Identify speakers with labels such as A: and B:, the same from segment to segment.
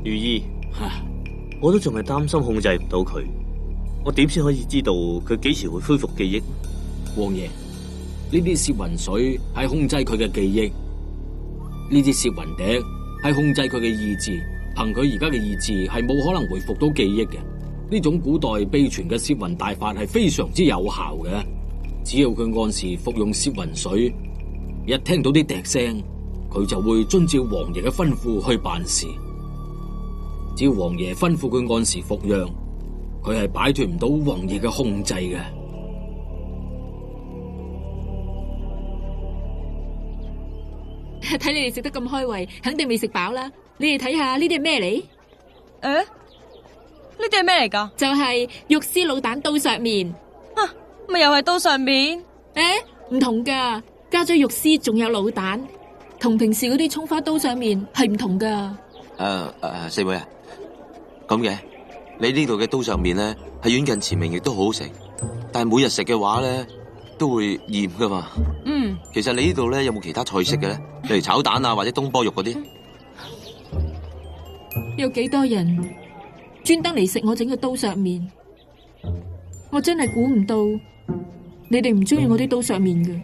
A: 如意，我都仲係擔心控制唔到佢，我點先可以知道佢幾時會恢復記憶？
B: 王爺，呢啲攝魂水係控制佢嘅記憶，呢啲攝魂笛係控制佢嘅意志。憑佢而家嘅意志係冇可能回復到記憶嘅。呢種古代秘傳嘅攝魂大法係非常之有效嘅，只要佢按時服用攝魂水，一聽到啲笛聲，佢就會遵照王爺嘅吩咐去辦事。只要王爺吩咐佢按時服藥，佢係擺脫唔到王爺嘅控制嘅。
C: 睇你哋食得咁開胃，肯定未食飽啦。你哋睇下呢啲係咩嚟？
D: 呢啲係咩嚟噶？
C: 就係肉絲滷蛋刀削麵。
D: 咪又係刀削麵？
C: 唔同噶，加咗肉絲，仲有滷蛋，同平時嗰啲蔥花刀削麵係唔同噶。
E: 四妹啊，咁嘅，你呢度嘅刀削麵咧係遠近馳名，亦都好好食，但係每日食嘅話咧都會厭噶嘛。其實你呢度咧有冇其他菜式嘅咧？例如炒蛋啊，或者東坡肉嗰啲？
C: 有幾多人專登嚟食我整嘅刀削麵？我真係估唔到你哋唔中意我啲刀削麵嘅。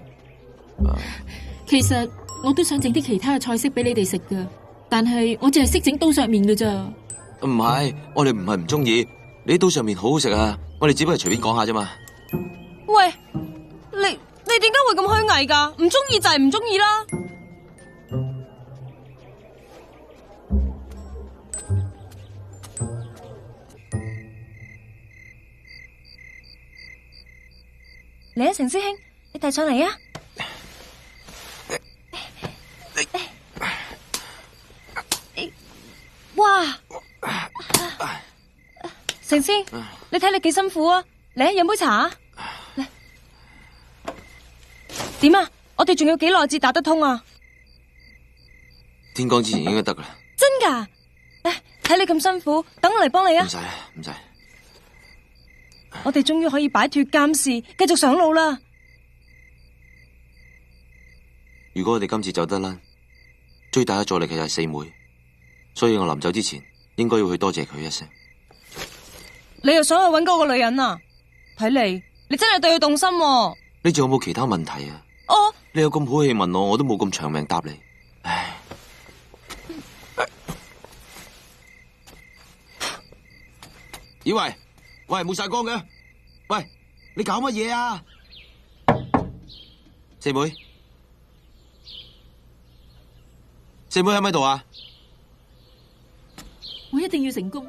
C: 其實我都想整啲其他嘅菜式俾你哋食噶，但係我淨係識整刀削麵㗎咋。
E: 唔係，我哋唔係唔中意，你啲刀削麵好好食啊！我哋只不過隨便講下啫嘛。
D: 喂，你點解會咁虛偽噶？唔中意就係唔中意啦。嚟啊，程師兄，你遞上嚟啊！哇！程師，你睇你幾辛苦啊！嚟飲杯茶啊！嚟，點啊？我哋仲要幾耐至打得通啊？
E: 天光之前應該得噶啦。
D: 真噶？睇你咁辛苦，等我嚟幫你啊！
E: 唔使，唔使。
D: 我哋終於可以擺脫監視，繼續上路啦！
E: 如果我哋今次走得甩，最大嘅助力其實係四妹，所以我臨走之前應該要去多謝佢一聲。
D: 你又想去搵嗰個女人啊？睇嚟你真係對佢動心喎。
E: 你仲有冇其他問題啊？你有咁好氣問我，我都冇咁長命答你。唉，以為喂冇晒光嘅，喂你搞乜嘢啊？四妹，四妹喺唔喺度啊？
C: 我一定要成功。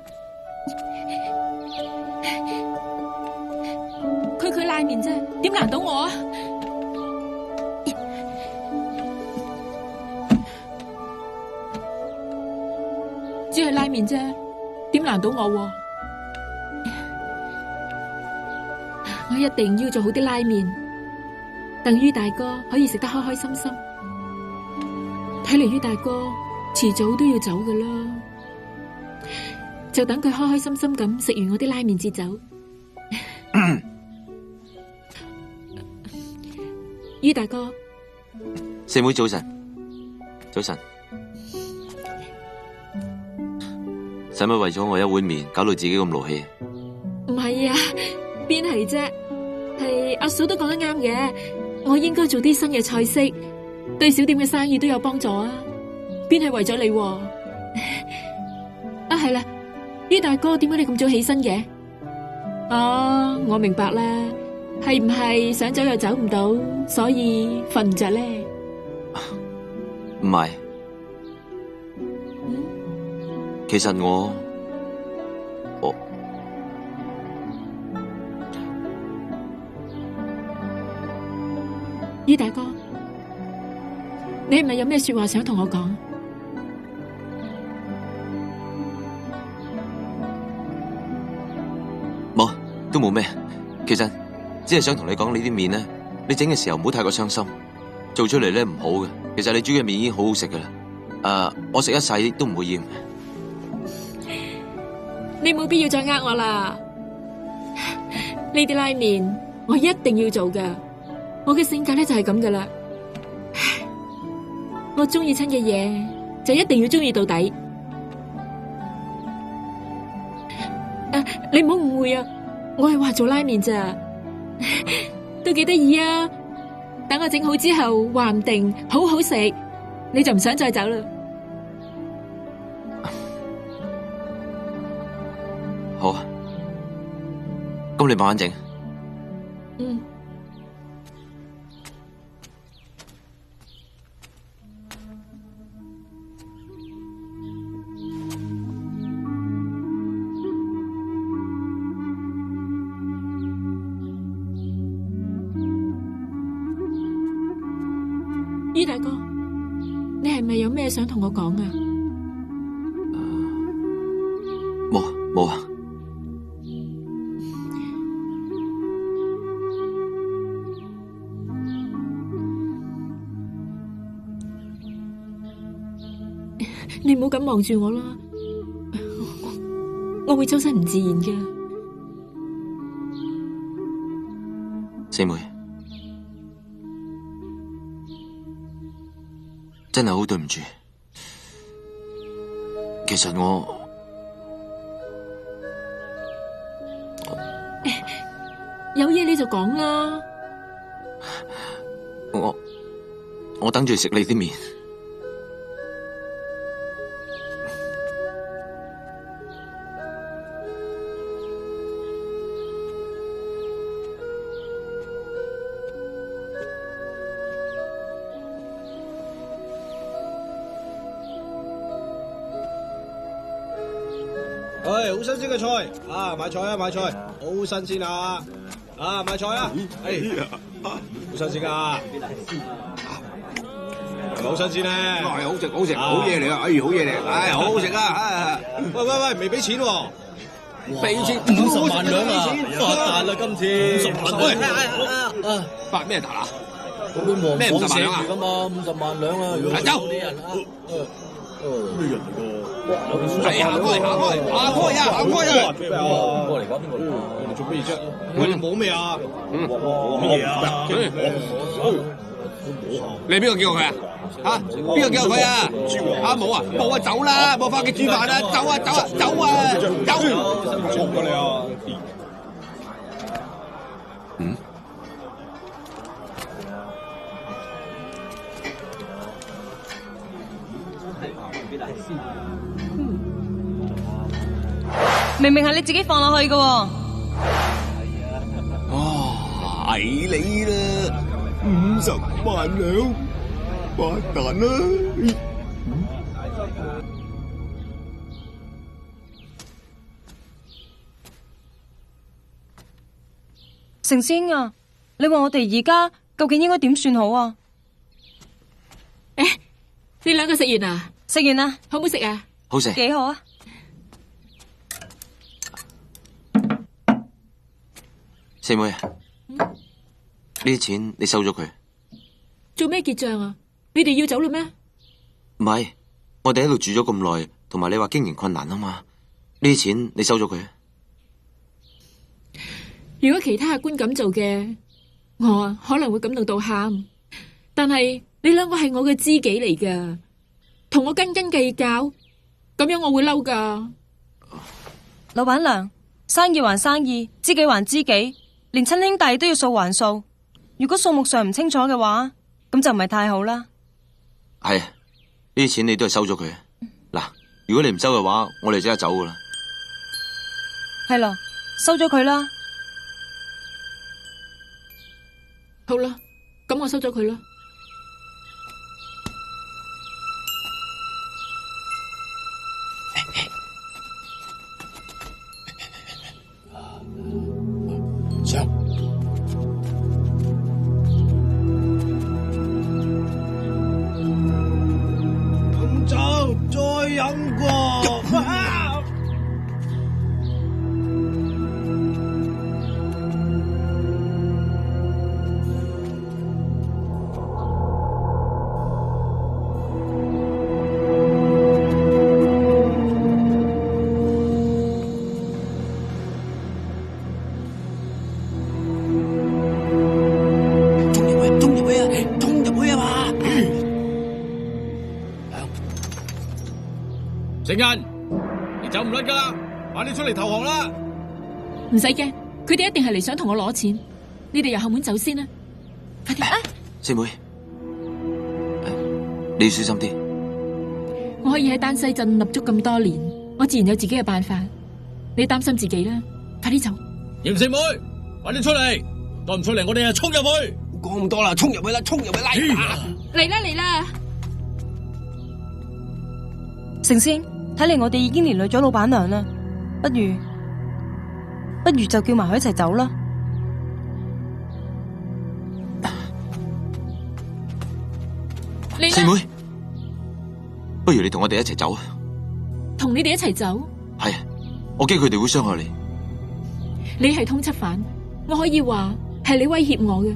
C: 佢拉麵啫，點難到我啊？只係拉麵啫，點難到我？我一定要做好啲拉麵，等于大哥可以食得開開心心。睇嚟于大哥遲早都要走噶啦，就等佢開開心心咁食完我啲拉麵至走。于大哥，
E: 四妹早晨，早晨。使乜為咗我一碗麵搞到自己咁勞氣？
C: 唔係啊，邊係啫？係阿嫂都講得啱嘅，我應該做啲新嘅菜式，對小店嘅生意都有幫助啊！邊係為咗你喎？啊係啦，于大哥，點解你咁早起身嘅？哦，我明白啦，係唔係想走又走唔到，所以瞓唔着咧？
E: 唔係，其實我
C: 于大哥，你係咪有咩說話想同我講？
E: 冇，都冇咩。其實只係想同你講，你啲麵咧，你整嘅時候唔好太過傷心，做出嚟咧唔好嘅。其實你煮嘅麵已經好好食噶啦，我食一世都唔會厭。
C: 你冇必要再呃我啦，呢啲拉麵我一定要做噶。我嘅性格咧就係咁噶啦，我中意親嘅嘢就一定要中意到底。你唔好誤會啊，我係話做拉麵咋，都幾得意啊！等我整好之後，話唔定好好食，你就唔想再走啦。
E: 好啊，咁你慢慢整。
C: 嗯。于大哥，你係咪有咩想同我講啊？
E: 冇啊。
C: 你唔好咁望住我啦，我會周身唔自然嘅。
E: 四妹，真係好對唔住。其實
C: 有嘢你就講啦。
E: 我等住食你啲麵。
F: 好新鮮嘅菜啊！買菜啊，買菜，好新鮮啊！啊，買菜啊！好新鮮啊！係咪好新鮮咧？係好食，好食，好嘢嚟啊！好嘢嚟，好好食啊！喂，未俾錢喎？俾錢50萬兩啊！發達啦今次50萬兩！發咩達啊？咩50萬兩啊？咁啊，50萬兩啊！走！啲人啊！咩人嚟㗎？係行開啊！行開啊！邊個嚟㗎？邊個嚟？你做咩啫？我哋冇咩啊？咩啊？你邊個叫佢啊？嚇？邊個叫佢啊？啊冇啊！冇啊！走啦！冇翻屋企煮飯啦！走啊！走啊！走啊！走！嘈㗎你啊！
D: 明明係你自己放落去嘅。
F: 係你啦，50萬兩，發達啦！
D: 成仙啊，你話我哋而家究竟應該點算好啊？
C: 你兩個食完啊？
D: 食完啦，
C: 好唔好食啊？
E: 好食。
D: 幾好啊！
E: 四妹，呢啲錢你收咗佢。
C: 做咩結賬啊？你哋要走啦咩？
E: 唔係，我哋喺度住咗咁耐，同埋你話經營困難啊嘛，呢啲錢你收咗佢。
C: 如果其他客官咁做嘅，我可能會感動到喊。但係你兩個係我嘅知己嚟噶，同我斤斤計較，咁樣我會嬲噶。
D: 老闆娘，生意還生意，知己還知己，連親兄弟都要數還數。如果數目上唔清楚嘅話，咁就唔係太好啦。
E: 係，呢啲錢你都係收咗佢。嗱，如果你唔收嘅話，我哋即刻走噶啦。
D: 係咯，收咗佢啦。
C: 好啦，咁我收咗佢啦。
F: 上。唔走，再飲過。
B: 成恩，你走唔甩噶啦，快啲出嚟投降啦！
C: 唔使驚，佢哋一定係嚟想同我攞錢。你哋由後門走先啦，快啲！
E: 四妹，你要小心啲。
C: 我可以喺丹西鎮立足咁多年，我自然有自己嘅辦法。你擔心自己啦，快啲走！
B: 嚴四妹，快啲出嚟！再唔出嚟，我哋就衝入去。
F: 講咁多啦，衝入去啦，衝入去拉！
C: 嚟啦嚟啦！
D: 成仙，睇嚟我哋已經連累咗老闆娘啦，不如就叫埋佢一齊走啦。
E: 四妹，不如你同我哋一齊走啊！
C: 同你哋一齊走？
E: 係啊，我驚佢哋會傷害你。
C: 你係通緝犯，我可以話係你威脅我嘅，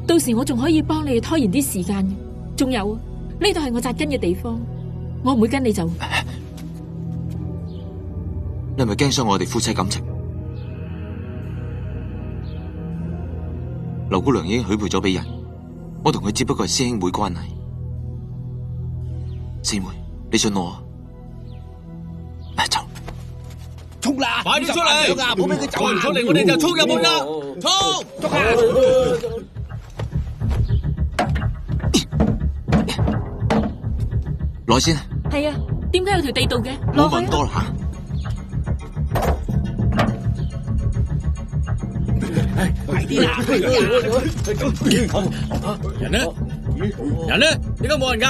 C: 到時我仲可以幫你哋拖延啲時間嘅。仲有，呢度係我紮根嘅地方，我唔會跟你走。
E: 你係咪驚傷我哋夫妻感情？劉姑娘已經許配咗俾人，我同佢只不過係師兄妹關係。四妹，你信我啊！走，
F: 衝啦！
B: 快啲出嚟！
F: 唔好俾佢走啊！
B: 唔出嚟，我哋就衝入門啦！衝！
F: 捉啊！
E: 來先，
D: 係啊，
C: 點解有條地道嘅？
E: 唔好問多啦吓。
F: 快啲啦！
B: 人呢？人呢？點解冇人㗎？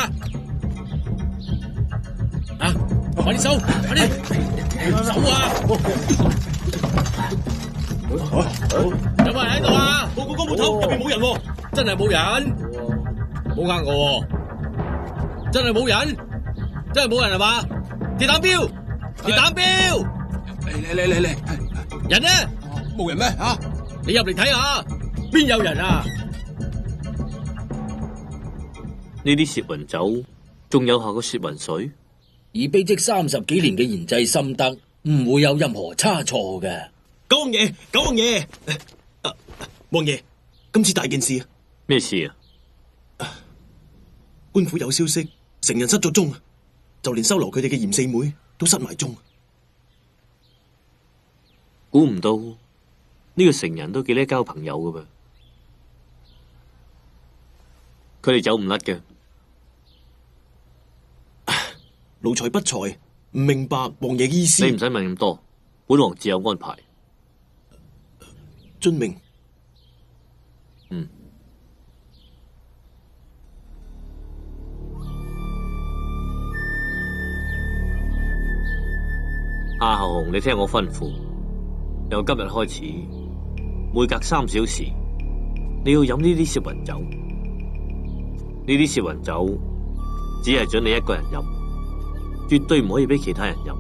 B: 啊！快啲收！快啲走啊！有冇人喺度啊？報告個門口入邊冇人喎，真係冇人，冇呃我喎，真係冇人，真係冇人係嘛？鐵膽標，鐵膽標，
F: 嚟！
B: 人呢？
F: 冇人咩？吓！
B: 你入嚟睇下，邊有人啊？
A: 呢啲攝魂酒仲有效過攝魂水？
B: 以秘跡30幾年嘅研製心得，唔會有任何差錯嘅。
G: 九王爺，九王爺，王爺，今次大件事啊！
A: 咩事啊？
G: 官府有消息，成人失咗蹤，就連收留佢哋嘅嚴四妹都失埋蹤。
A: 估唔到呢個成人都幾叻交朋友噶噃，佢哋走唔甩嘅。
G: 奴才不才，唔明白王爺意思。
A: 你唔使問咁多，本王自有安排。
G: 遵命。
A: 夏侯雄，你聽我吩咐，由今日開始，每隔3小時，你要飲呢啲攝魂酒。呢啲攝魂酒只係准你一個人飲，絕對唔可以俾其他人飲。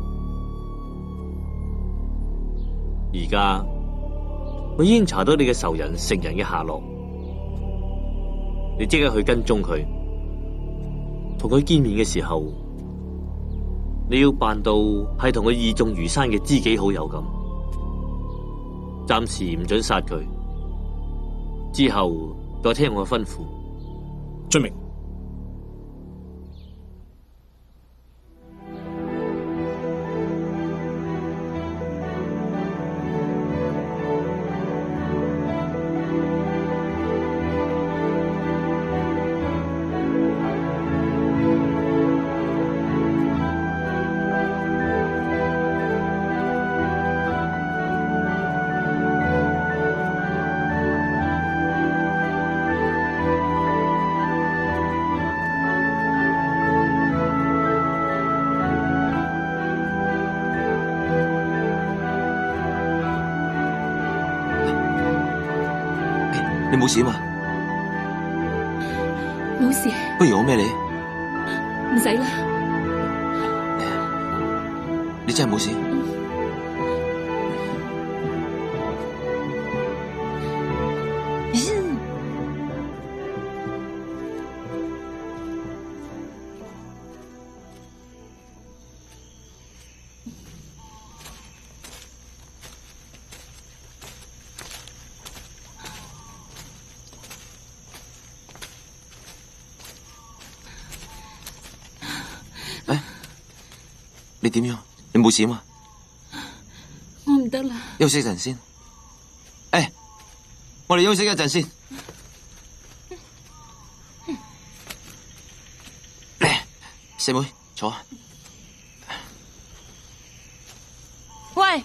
A: 而家我已經查到你嘅仇人成人嘅下落，你即刻去跟蹤佢，同佢見面嘅時候，你要扮到係同佢義重如山嘅知己好友咁，暫時唔准殺佢，之後再聽我嘅吩咐。
G: 遵命。
E: 你冇事嘛？
C: 冇事，
E: 不如我孭你？
C: 唔使啦。
E: 你真係冇事？你點樣？你冇事嘛？
C: 我唔得啦。
E: 休息陣先。我哋休息一陣先。四妹，坐。
D: 喂，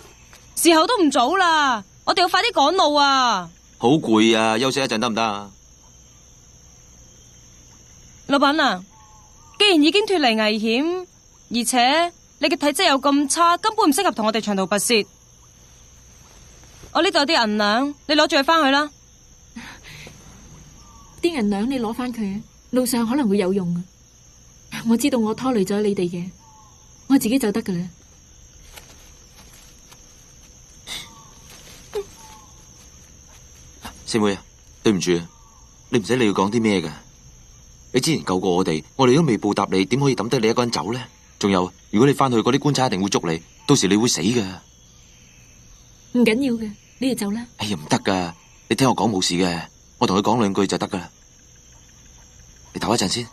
D: 時候都唔早啦，我哋要快啲趕路啊！
E: 好攰啊，休息一陣得唔得啊？
D: 老闆娘，既然已經脫離危險，而且你嘅體質又咁差，根本唔適合同我哋長途跋涉。我呢度有啲銀兩，你攞住佢翻去啦。
C: 啲銀兩你攞翻佢，路上可能會有用啊！我知道我拖累咗你哋嘅，我自己就得噶啦。
E: 四妹啊，對唔住啊，你唔使你要講啲咩噶。你之前救過我哋都未報答你，點可以抌低你一個人走呢？仲有，如果你翻去，嗰啲官差一定會捉你，到時你會死噶。
C: 唔緊要嘅，你哋走啦。
E: 哎呀，唔得噶，你聽我講冇事嘅，我同佢講兩句就得噶啦。你唞一陣先。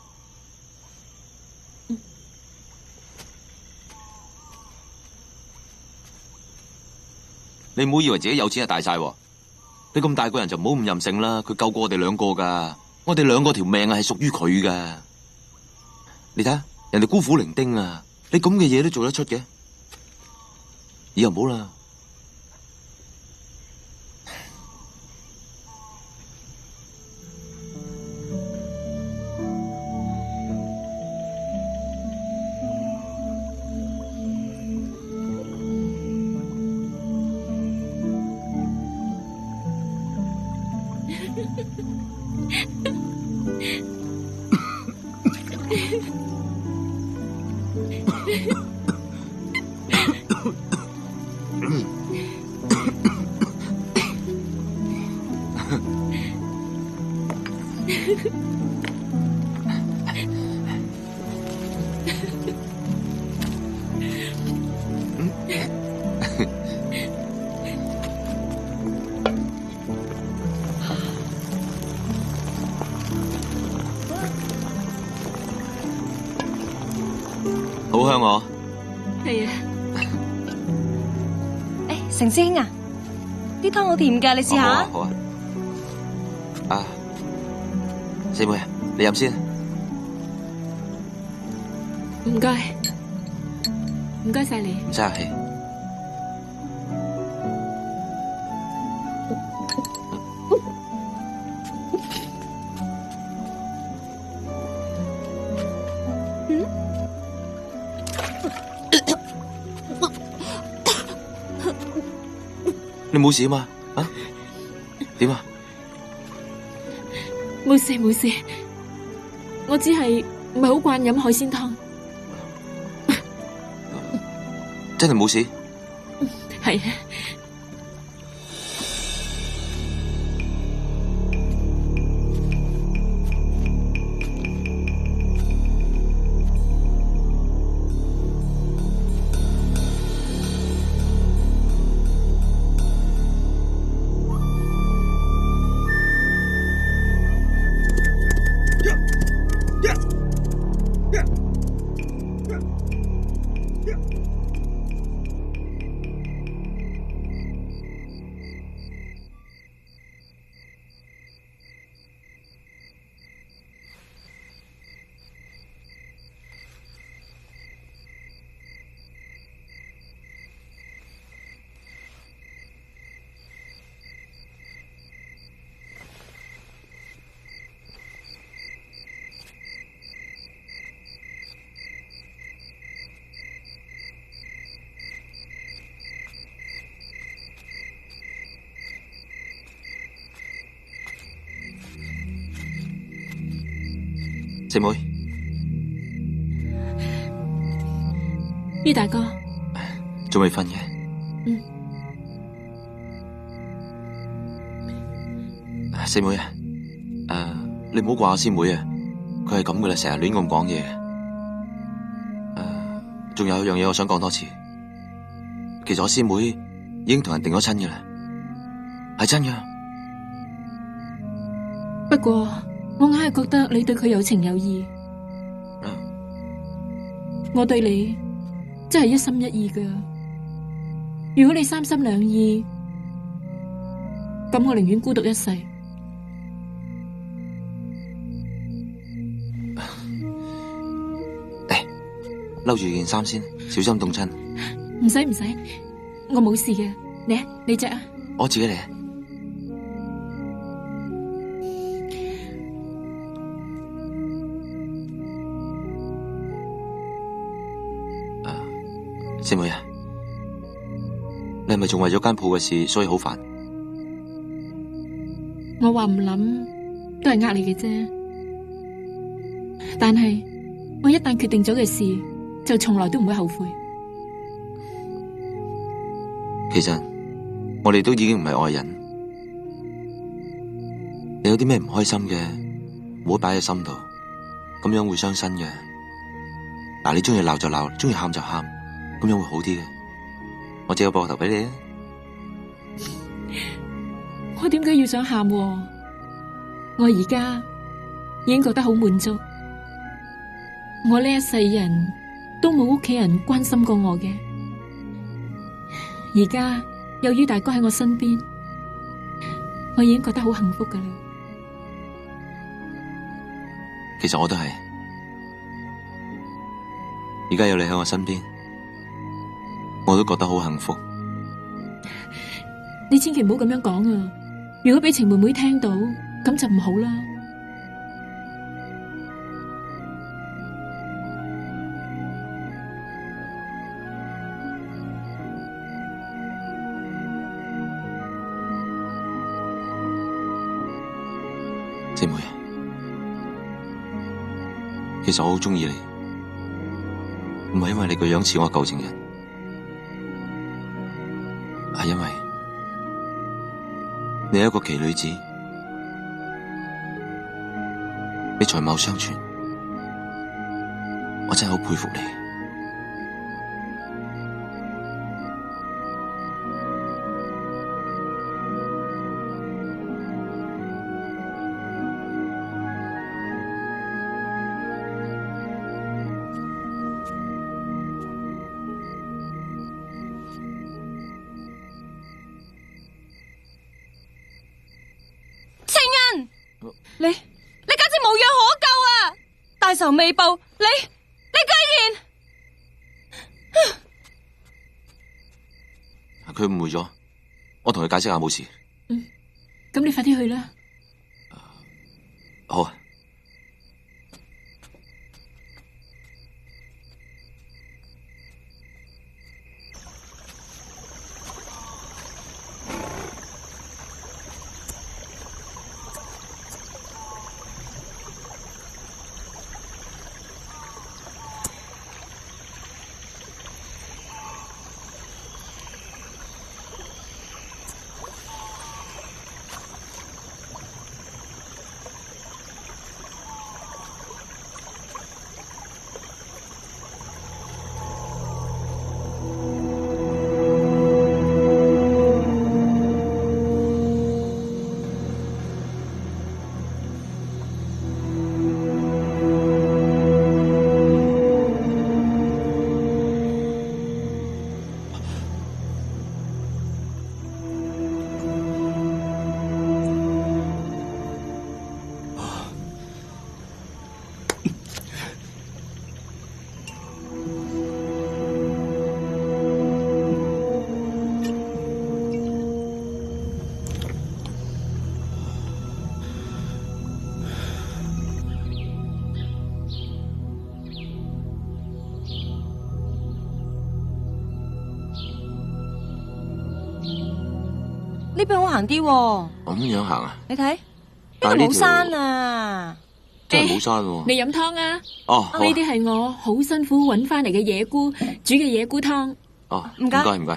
E: 你唔好以為自己有錢就大晒，你咁大個人就唔好咁任性啦。佢救過我哋兩個噶，我哋兩個條命係屬於佢噶。你睇下，人哋孤苦伶仃啊，你咁嘅嘢都做得出嘅，以後唔好啦。好香我。
C: 係啊。
D: 誒，成師兄啊，啲湯好甜噶，你試下。
E: 好啊。啊，四妹，你飲先。
C: 唔該，唔該晒你。
E: 唔使客氣。你冇事啊嘛？啊？點啊？
C: 冇事冇事，我只係唔係好慣飲海鮮湯。
E: 真係冇事？
C: 係啊。
E: 四妹，
C: 于大哥，
E: 仲未瞓嘅？四妹啊，你唔好怪我師妹啊，佢係咁噶啦，成日亂咁講嘢。仲有一樣嘢我想講多次，其實我師妹已經同人定咗親噶啦，係真噶。
C: 不過我硬係覺得你對佢有情有義，我對你真係一心一意噶。如果你三心兩意，咁我寧願孤獨一世。
E: 嚟，摟住件衫先，小心凍親。
C: 唔使唔使，我冇事嘅。你着啊。
E: 我自己嚟。四妹啊，你係咪仲為咗間鋪嘅事所以好煩？
C: 我話唔諗都係呃你嘅啫，但係我一旦決定咗嘅事，就從來都唔會後悔。
E: 其實我哋都已經唔係愛人，你有啲咩唔開心嘅，唔好擺喺心度，咁樣會傷身嘅。嗱，你中意鬧就鬧，中意喊就喊，咁樣會好啲嘅。我借個膊頭俾你啊！
C: 我點解要想喊？我而家已經覺得好滿足。我呢一世人都冇屋企人關心過我嘅，而家有于大哥喺我身邊，我已經覺得好幸福噶啦。
E: 其實我都係，而家有你喺我身邊，我都覺得好幸福。
C: 你千祈唔好咁樣講啊！如果俾程妹妹聽到，咁就唔好啦。
E: 姐妹，其實我好鍾意你，唔係因為你個樣似我舊情人，係因為你係一個奇女子，你才貌雙全，我真係好佩服你。
D: 你簡直無藥可救啊！大仇未報，你居然……
E: 佢誤會咗，我同佢解釋下冇事。
C: 咁你快啲去啦。
E: 好啊。
D: 呢邊好行啲喎。
E: 咁樣行啊？
D: 你睇呢
E: 但係呢條
D: 度冇山啊！
E: 真係冇山喎。
C: 你飲湯啊？
E: 哦，好啊。
C: 呢啲係我好辛苦搵翻嚟嘅野菇煮嘅野菇湯。
E: 哦，
D: 唔該
E: 唔該。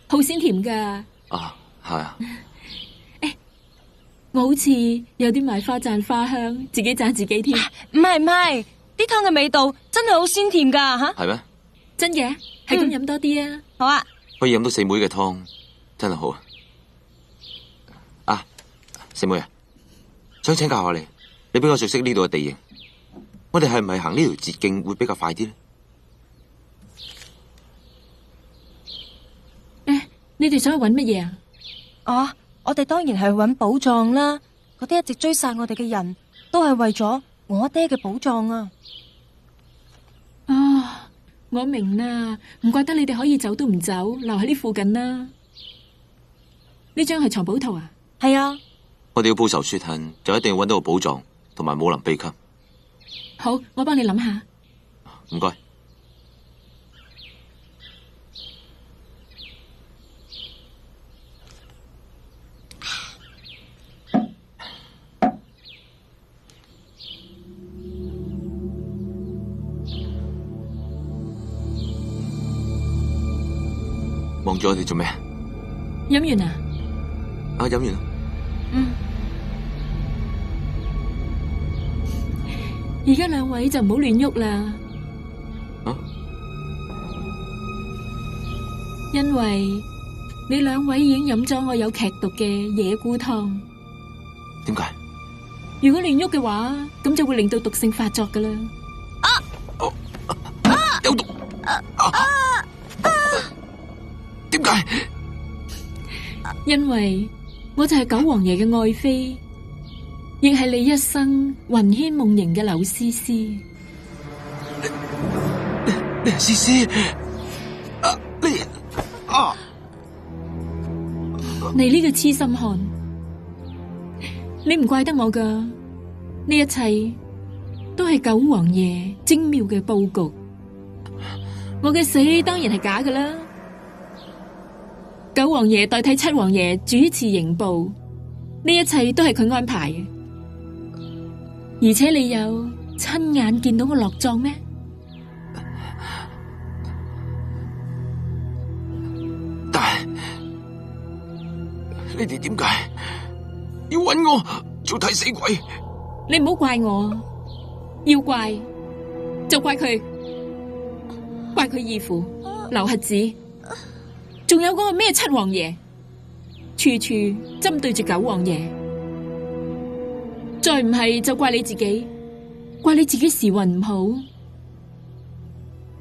C: 好鮮甜噶。
E: 啊，係啊。
C: 我好似有啲賣花讚花香，自己讚自己添。
D: 唔係，啲湯嘅味道真係好鮮甜噶吓。
E: 係咩？
C: 真嘅，係咁飲多啲啊。
D: 好啊。
E: 可以飲到四妹嘅湯，真係好啊！啊，四妹啊，想請教下你，你比較熟悉呢度嘅地形，我哋係唔係行呢條捷徑會比較快啲咧？
C: 你哋想去搵乜嘢啊？
D: 哦，我哋當然係去揾寶藏啦。嗰啲一直追殺我哋嘅人都係為咗我爹嘅寶藏啊！
C: 啊，我明啦，唔怪得你哋可以走都唔走，留喺呢附近啦。呢張係藏寶圖啊？
D: 係啊。
E: 我哋要報仇雪恨，就一定要揾到個寶藏同埋武林秘笈。
C: 好，我幫你諗下。
E: 唔該。望住我哋做咩？
C: 飲完啊？
E: 啊，飲完啦。
C: 而家兩位就唔好亂喐啦。
E: 啊？
C: 因為你兩位已經飲咗我有劇毒嘅野菇湯。
E: 點解？
C: 如果亂喐嘅話，咁就會令到毒性發作噶啦。
E: 有毒！點解？
C: 因為我就係九王爺嘅愛妃，亦係你一生魂牽夢縈嘅柳絲絲。
E: 你係絲絲？
C: 你呢個痴心漢，你唔怪得我噶，呢一切都係九王爺精妙嘅布局。我嘅死當然係假噶啦。九王爺代替七王爺主持刑部，呢一切都係佢安排嘅。而且你有親眼見到我落葬咩？
E: 但係你哋點解要揾我做替死鬼？
C: 你唔好怪我，要怪就怪佢，怪佢義父劉核子。仲有嗰個咩七王爺，處處針對住九王爺，再唔係就怪你自己，怪你自己時運唔好，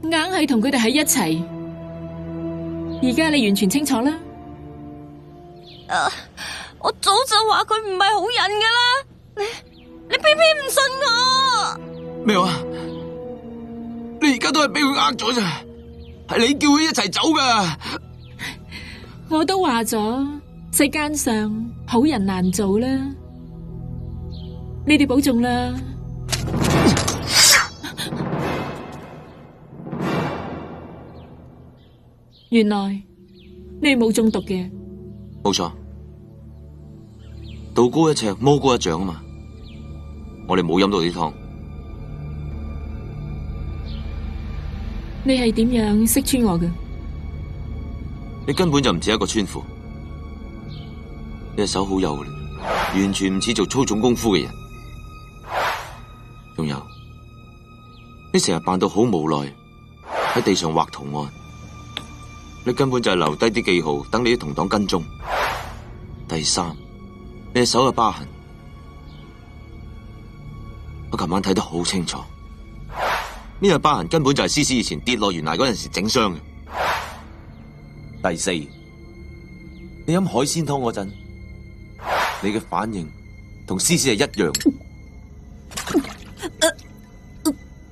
C: 硬係同佢哋喺一齊。而家你完全清楚啦。
D: 我早就話佢唔係好人噶啦，你偏偏唔信我。
E: 咩話？你而家都係俾佢呃咗咋？係你叫佢一齊走噶。
C: 我都話咗，世間上好人難做啦。你哋保重啦。原來你哋冇中毒嘅。
E: 冇錯，道高一尺，魔高一丈啊嘛。我哋冇飲到啲湯。
C: 你係點樣識穿我嘅？
E: 你根本就唔似一個村婦，你隻手好幼力，完全唔似做粗重功夫嘅人。仲有，你成日扮到好無奈，喺地上畫圖案，你根本就係留低啲記號，等你啲同黨跟蹤。第三，你隻手嘅疤痕，我琴晚睇得好清楚，呢個疤痕根本就係絲絲以前跌落懸崖嗰陣時整傷嘅。第四，你飲海鮮湯嗰陣，你嘅反應同絲絲係一樣。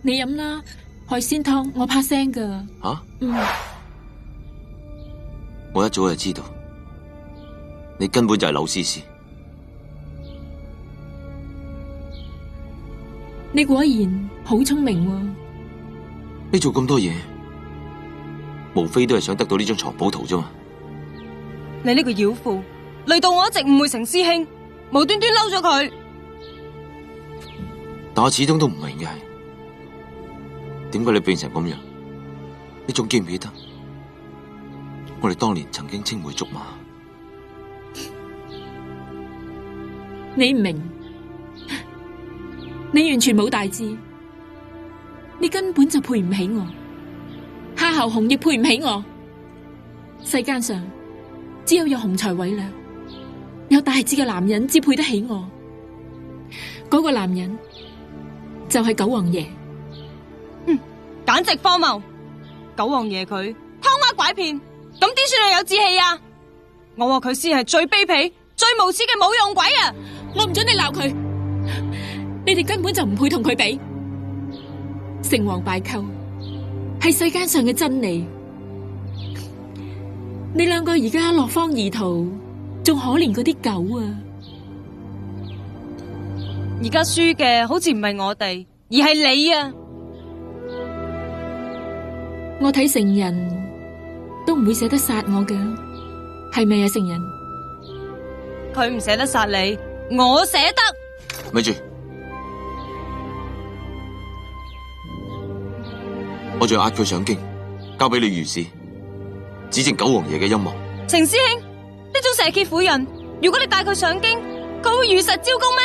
C: 你飲啦，海鮮湯我怕腥噶。
E: 吓？我一早就知道，你根本就係柳絲絲。
C: 你果然好聰明喎。
E: 你做咁多嘢，無非都係想得到呢張藏寶圖啫嘛！
D: 你呢個妖婦，累到我一直誤會成師兄，無端端嬲咗佢。
E: 但我始終都唔明嘅係，點解你變成咁樣？你仲記唔記得我哋當年曾經青梅竹馬？
C: 你唔明，你完全冇大志，你根本就配唔起我。夏侯雄亦配唔起我。世間上只有雄才偉略、有大志嘅男人至配得起我。嗰個男人就係九王爺。
D: 簡直荒謬！九王爺佢偷呃拐騙，咁點算係有志氣啊？我話佢先係最卑鄙、最無恥嘅冇用鬼啊！
C: 我唔准你鬧佢，你哋根本就唔配同佢比。成王敗寇係世間上嘅真理，你兩個而家落荒而逃，仲可憐嗰啲狗啊！
D: 而家輸嘅好似唔係我哋，而係你啊！
C: 我睇成人都唔會捨得殺我㗎，係咪啊？成人，
D: 佢唔捨得殺你，我捨得。
E: 咪住，我仲要押佢上京，交俾你御史，指證九王爺嘅陰謀。
D: 程師兄，呢種蛇蠍婦人，如果你帶佢上京，佢會如實招供咩？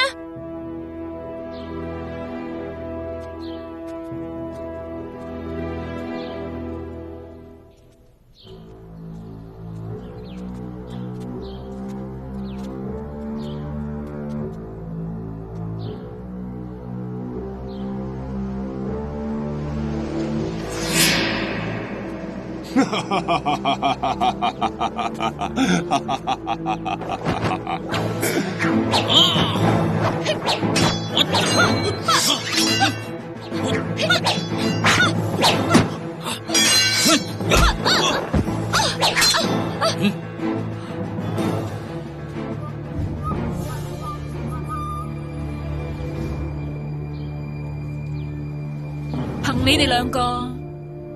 C: 憑你哋兩個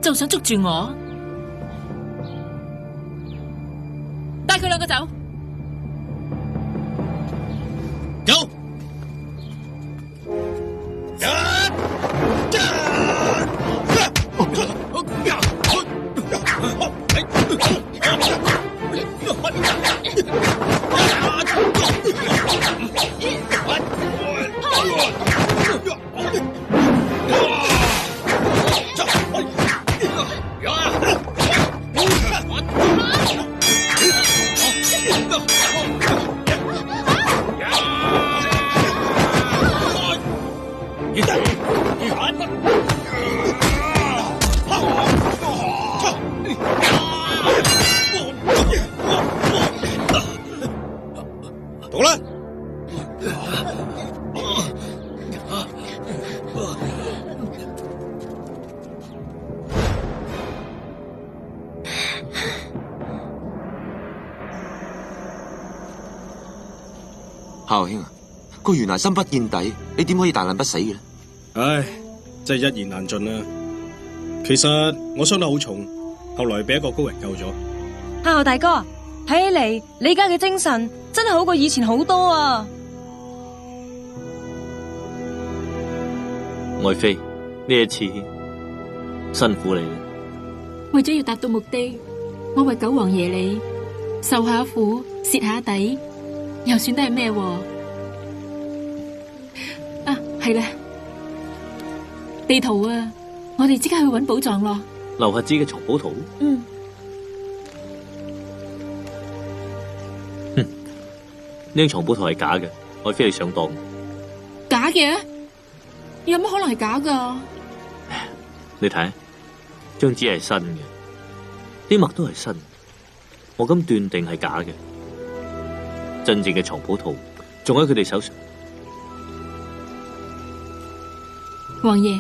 C: 就想捉住我，帶佢兩個走。
F: 有。好啦，
E: 孝兄啊，個袁崖深不見底，你點可以大難不死嘅呢？
G: 唉，真係一言難盡啦。其實我傷得好重，後來俾一個高人救咗。
D: 夏侯大哥，睇起嚟你而家嘅精神真係好過以前好多啊！
A: 愛妃，呢一次辛苦你啦。
C: 為咗要達到目的，我為九王爺你受下苦，蝕下底，又算得係咩？啊，係啦，地圖啊，我哋即刻去搵寶藏咯。
A: 劉瞎子嘅藏寶圖？
C: 嗯。
A: 呢張藏寶圖係假嘅，愛妃你上當。
C: 假嘅？有乜可能係假噶？
A: 你睇，張紙係新嘅，啲墨都係新，我敢斷定係假嘅。真正嘅藏寶圖仲喺佢哋手上。
C: 王爺。